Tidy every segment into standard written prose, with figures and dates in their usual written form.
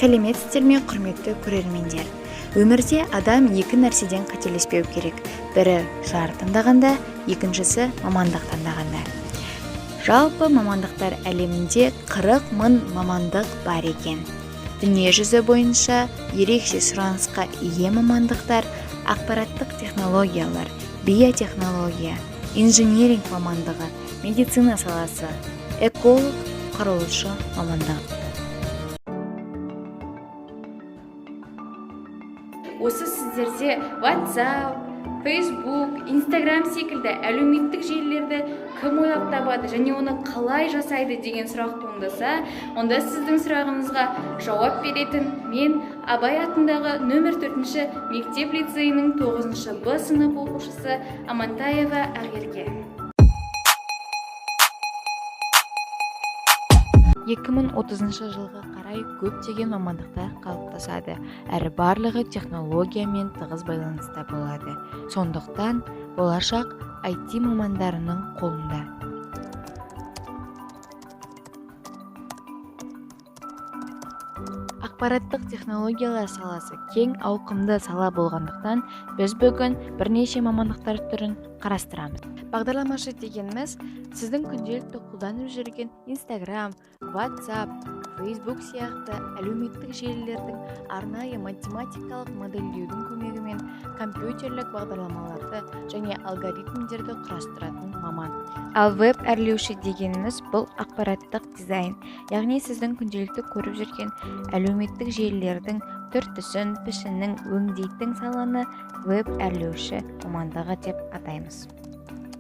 Сәлеметсіздер ме, құрметті көрермендер. Өмірде адам екі нәрседен қателеспеу керек. Бірі жар таңдағанда, екіншісі мамандық таңдағанда. Жалпы мамандықтар әлемінде 40 мың мамандық бар екен. Дүние жүзі бойынша ерекше сұранысқа ие мамандықтар ақпараттық технологиялар, биотехнология, инженеринг мамандығы, медицина саласы, эколог, құрылысшы мамандығы. Осы сіздерде WhatsApp, Facebook, Instagram секілді әлеуметтік желілерді кім ойлап табады және оны қалай жасайды деген сұрақ туындаса, онда сіздің сұрағыңызға жауап беретін мен Абай атындағы нөмір 4-ші мектеп-лицейінің 9-шы Б сынып оқушысы Амантаева Ақерке. 2030 жылға қарай көптеген мамандықтар қалыптасады, әрі барлығы технологиямен тығыз байланыста болады. Сондықтан болашақ IT мамандарының қолында. Ақпараттық технологиялар саласы кең ауқымды сала болғандықтан, біз бүгін бірнеше мамандықтар түрін қарастырамыз. Бағдарламашы дегеніміз сіздің күнделікті қолданып жүрген Instagram, WhatsApp, Facebook сияқты әлеуметтік желілердің арнайы математикалық модельдеудің көмегімен компьютерлік бағдарламаларды және алгоритмдерді құрастыратын маман. Ал веб-әрлеуші дегеніміз бұл ақпараттық дизайн, яғни сіздің күнделікті көріп жүрген әлеуметтік желілердің түр-түсін, пішінін өңдейтін саланы веб-әрлеуші мамандығы деп атаймыз.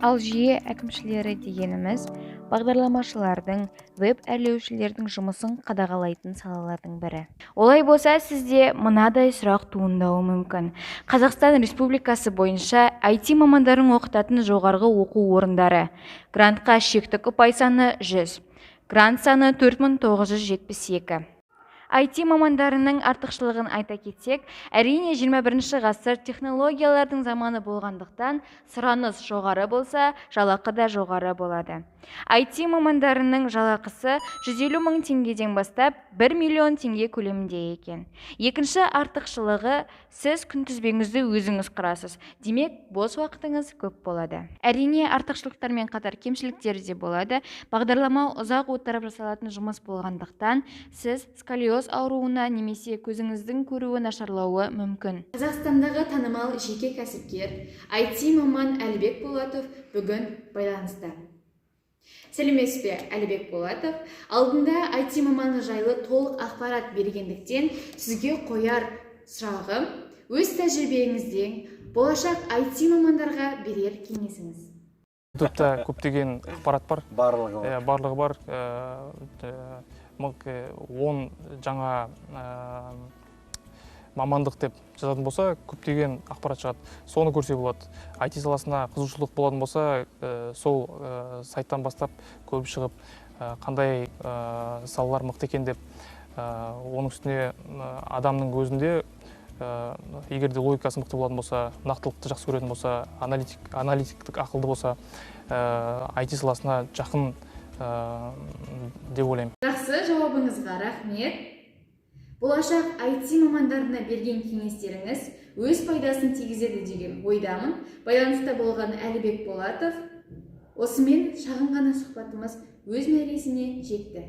Ал жүйе әкімшілері дегеніміз бағдарламашылардың, веб-әрлеушілердің жұмысын қадағалайтын салалардың бірі. Олай болса, сізде мынадай сұрақ туындауы мүмкін. Қазақстан Республикасы бойынша IT мамандарын оқытатын жоғарғы оқу орындары. Грантқа шектік ұпай саны 100. Грант саны 4972. IT мамандарының артықшылығын айта кетсек, әрине 21 ғасыр технологиялардың заманы болғандықтан, сұраныс жоғары болса, жалақы да жоғары болады. IT мамандарының жалақысы 150 мың теңгеден бастап 1 миллион теңге көлемінде екен. Екінші артықшылығы, сіз күнтізбеңізді өзіңіз құрасыз. Демек, бос уақытыңыз көп болады. Әрине, артықшылықтармен қатар кемшіліктері де болады. Бағдарлама ұзақ отырып жасалатын жұмыс болғандықтан, сіз сколиоз ауруына немесе көзіңіздің көруі нашарлауы мүмкін. Қазақстандағы танымал жеке кәсіпкер IT маман Әлібек Болатов бүгін байланыста. Сәлеметсіз бе, Әлібек Болатов? Алдында IT маманы жайлы толық ақпарат бергендіктен сізге қояр сұрағым, өз тәжірибеңізден болашақ IT мамандарға берер кеңесіңіз. Көптеген ақпарат бар. Барлығы бар. 10 жаңа мамандық деп жазатын болса, көптеген ақпарат шығады. Соны көрсе болады. IT саласына қызығушылық болатын болса, сол сайттан бастап көп шығып, қандай салалар мықты екен деп, оның үстіне адамның өзінде, егер де логикасы мықты болатын болса, нақтылықты жақсы көретін болса, аналитиктік ақылды болса, IT саласына жақын деп ойлаймын. Жақсы, жауабыңызға рахмет. Болашақ IT мамандарына берген кеңестеріңіз өз пайдасын тигізеді деген ойдамын. Байланыста болған Әлібек Болатов. Осымен шағын ғана сұхбатымыз өз мәресіне жетті.